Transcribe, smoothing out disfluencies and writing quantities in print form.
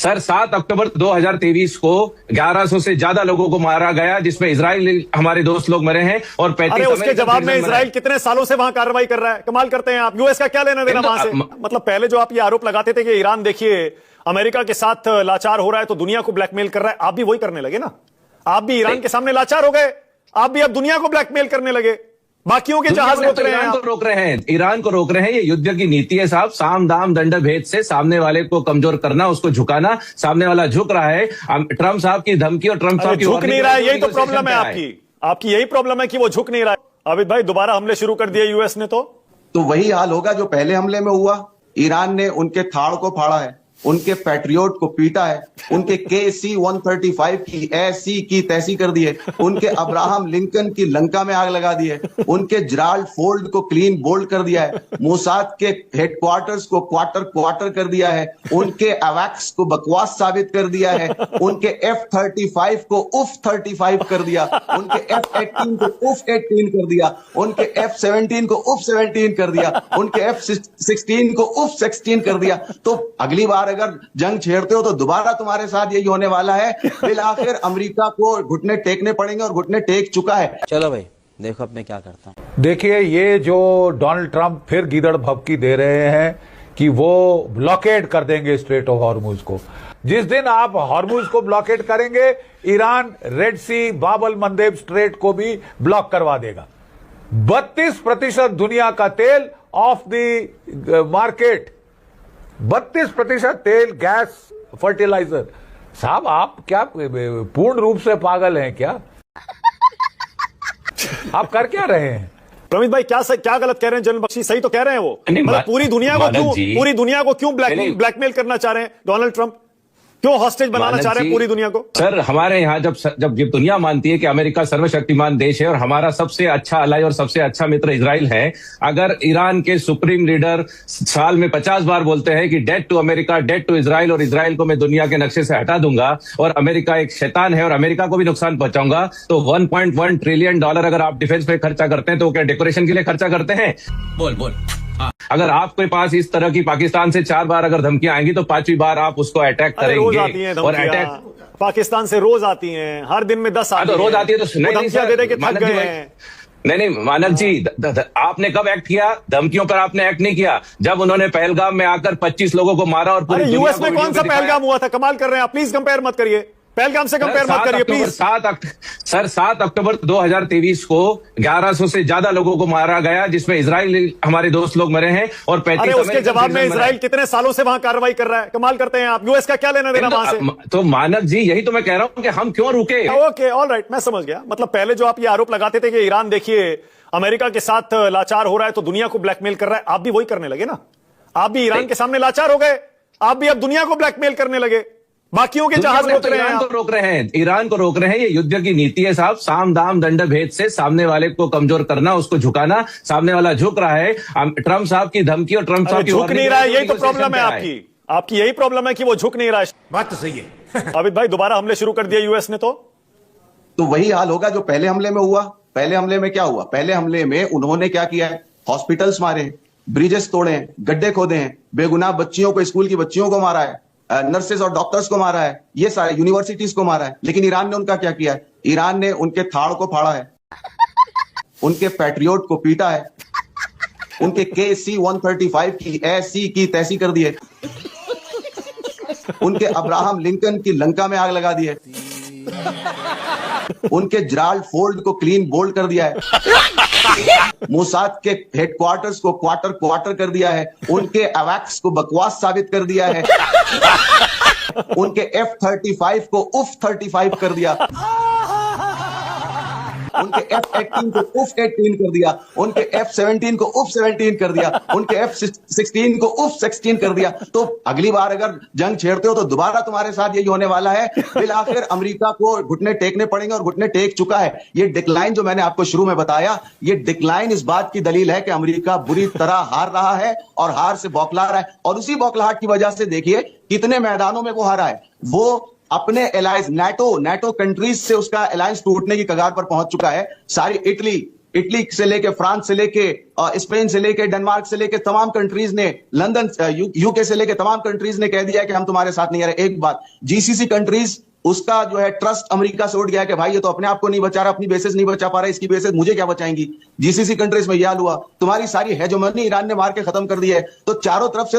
Sir 7 अक्टूबर 2023 को 1100 से ज्यादा लोगों को मारा गया, जिसमें इजराइल हमारे दोस्त लोग मरे हैं और 35। उसके जवाब में इजराइल कितने सालों से वहां कार्रवाई कर रहा है? कमाल करते हैं आप। यूएस का क्या लेना देना वहां से? मतलब पहले जो आप ये आरोप लगाते थे कि ईरान देखिए अमेरिका के साथ लाचार हो रहा है तो दुनिया को ब्लैकमेल कर रहा है, आप भी वही करने लगे ना। आप भी ईरान के सामने लाचार हो गए, आप भी अब दुनिया को ब्लैकमेल करने लगे। बाकियों के जहाज रोक रहे हैं, ईरान को रोक रहे हैं, ईरान को रोक रहे हैं। ये युद्ध की नीति है साहब, साम दाम दंड भेद से सामने वाले को कमजोर करना, उसको झुकाना। सामने वाला झुक रहा है। ट्रंप साहब की धमकी और ट्रंप साहब की झुक नहीं रहा है, यही तो प्रॉब्लम है आपकी यही प्रॉब्लम है कि वो झुक नहीं रहा है। अमित भाई दोबारा हमले शुरू कर दिए यूएस ने, तो वही हाल होगा जो पहले हमले में हुआ। ईरान ने उनके थाड़ को फाड़ा है, उनके पैट्रियोट को पीटा है, उनके KC-135 की ऐसी की तैसी कर दी है, उनके अब्राहम लिंकन की लंका में आग लगा दी है, उनके जराल्ड फोल्ड को क्लीन बोल्ड कर दिया है, मोसाद के हेडक्वार्टर्स को क्वार्टर कर दिया है, उनके अवैक्स को बकवास साबित कर दिया है, उनके F-35 को उफ 35 कर दिया, उनके F-18 को उफ 18 कर दिया, उनके F-17 को उफ 17 कर दिया, उनके F-16 को उफ 16 कर दिया। तो अगली बार अगर जंग छेड़ते हो तो दोबारा तुम्हारे साथ यही होने वाला है। फिर आखिर अमेरिका को घुटने टेकने पड़ेंगे और घुटने टेक चुका है। चलो भाई देखो अब मैं क्या करता हूं। देखिए ये जो डोनाल्ड ट्रंप फिर गीदड़ भभकी दे रहे हैं कि वो ब्लॉकेड कर देंगे स्ट्रेट ऑफ हॉर्मुज को। जिस दिन आप हॉर्मुज को ब्लॉकेड करेंगे, ईरान रेड सी बाबल मंदेब स्ट्रेट को भी ब्लॉक करवा देगा। 32% दुनिया का तेल ऑफ द मार्केट, 32% तेल, गैस, फर्टिलाइजर। साहब आप क्या पूर्ण रूप से पागल हैं क्या? आप कर क्या रहे हैं? प्रमित भाई क्या गलत कह रहे हैं? जनरल बख्शी सही तो कह रहे हैं वो। मतलब पूरी दुनिया को क्यों ब्लैकमेल करना चाह रहे हैं डोनाल्ड ट्रंप? क्यों हॉस्टेज बनाना चाह रहे हैं पूरी दुनिया को? सर हमारे यहाँ जब दुनिया मानती है कि अमेरिका सर्वशक्तिमान देश है और हमारा सबसे अच्छा अलाई और सबसे अच्छा मित्र इजराइल है, अगर ईरान के सुप्रीम लीडर साल में 50 बार बोलते हैं कि death to America, death to Israel, और इजराइल को मैं दुनिया के नक्शे से हटा दूंगा और अमेरिका एक शैतान है और अमेरिका को भी नुकसान पहुंचाऊंगा, तो $1.1 ट्रिलियन अगर आप डिफेंस पे खर्चा करते हैं तो क्या डेकोरेशन के लिए खर्चा करते हैं? बोल अगर आपके पास इस तरह की पाकिस्तान से 4 बार अगर धमकियां आएंगी तो 5वीं बार आप उसको अटैक करेंगे। और अटैक पाकिस्तान से रोज आती हैं, हर दिन में 10 आती है। रोज आती है तो धमकियां दे के थक गए हैं। नहीं मानव जी, आपने कब एक्ट किया? धमकियों पर आपने एक्ट नहीं किया। जब उन्होंने पहलगाम में आकर 25 लोगों को मारा और पूरी यूएस में कौन सा पहलगाम हुआ था? कमाल कर रहे हैं आप, प्लीज कंपेयर मत करिए, पहलगाम से कंपेयर मत करिए प्लीज। 7 अक्टूबर 2023 को 1100 से ज्यादा लोगों को मारा गया, जिसमें इजराइल हमारे दोस्त लोग मरे हैं और 35। उसके जवाब में इजराइल कितने सालों से वहां कार्रवाई कर रहा है? कमाल करते हैं आप। यूएस का क्या लेना देना वहां से? तो मानव जी यही तो मैं कह रहा हूं कि हम क्यों रुके। ओके ऑलराइट, मैं समझ गया। मतलब पहले जो आप ये आरोप लगाते थे कि ईरान देखिए अमेरिका के साथ लाचार हो रहा है तो दुनिया को ब्लैकमेल कर रहा है, आप भी वही करने लगे ना। आप भी ईरान के सामने लाचार हो गए, आप भी अब दुनिया को ब्लैकमेल करने लगे। बाकियों के जहाज रोक रहे हैं, ईरान को रोक रहे हैं। ये युद्ध की नीति है साहब, साम दाम दंड भेद से सामने वाले को कमजोर करना, उसको झुकाना। सामने वाला झुक रहा है। ट्रंप साहब की धमकी और ट्रंप साहब की झुक नहीं रहा है, यही तो प्रॉब्लम है आपकी यही प्रॉब्लम है कि वो झुक नहीं रहा है। बात तो सही है। अमित भाई दोबारा हमले शुरू कर दिए यूएस ने, तो वही हाल होगा जो पहले हमले में हुआ। पहले हमले में क्या हुआ? पहले हमले में उन्होंने क्या किया है? हॉस्पिटल्स मारे हैं, ब्रिजेस तोड़े हैं, गड्ढे खोदे हैं, बेगुनाह बच्चियों को, स्कूल की बच्चियों को मारा है, नर्सेज और डॉक्टर्स को मारा है, ये सारे यूनिवर्सिटीज को मारा है। लेकिन ईरान ने उनका क्या किया है? ईरान ने उनके थाड़ को फाड़ा है, उनके पैट्रियोट को पीटा है, उनके KC-135 की ऐसी की तैसी कर दी है, उनके अब्राहम लिंकन की लंका में आग लगा दी है, उनके जराल्ड फोल्ड को क्लीन बोल्ड कर दिया है, मोसाद के हेडक्वार्टर्स को क्वार्टर कर दिया है, उनके अवैक्स को बकवास साबित कर दिया है, उनके F-35 को उफ 35 कर दिया, उनके F-18 को उफ 18 कर दिया, उनके F-17 को उफ 17 कर दिया, उनके F-16 को उफ 16 कर दिया। तो अगली बार अगर जंग छेड़ते हो तो दोबारा तुम्हारे साथ यही होने वाला है। फिर आखिर अमेरिका को घुटने टेकने पड़ेंगे और घुटने टेक चुका है। ये डिक्लाइन जो मैंने आपको शुरू में बताया, ये डिक्लाइन इस बात की दलील है कि अमेरिका बुरी तरह हार रहा है और हार से बौखला रहा है। और उसी बौखलाहट की वजह से देखिए कितने मैदानों में वो हारा है। वो अपने एलायंस नेटो कंट्रीज से उसका अलायंस टूटने की कगार पर पहुंच चुका है। सारी इटली, इटली से लेके, फ्रांस से लेके, स्पेन से लेके, डेनमार्क से लेके तमाम कंट्रीज ने, लंदन, यूके से लेके तमाम कंट्रीज ने कह दिया कि हम तुम्हारे साथ नहीं आ रहे। एक बात, जीसीसी कंट्रीज, उसका जो है ट्रस्ट अमेरिका से उठ गया कि भाई ये तो अपने आप को नहीं बचा रहा, अपनी बेसिस नहीं बचा पा रहा, इसकी बेसिस मुझे क्या बचाएंगी। जीसीसी कंट्रीज में यह हाल हुआ। तुम्हारी सारी हेजोमनी ईरान ने मार के खत्म कर दी है। तो चारों तरफ से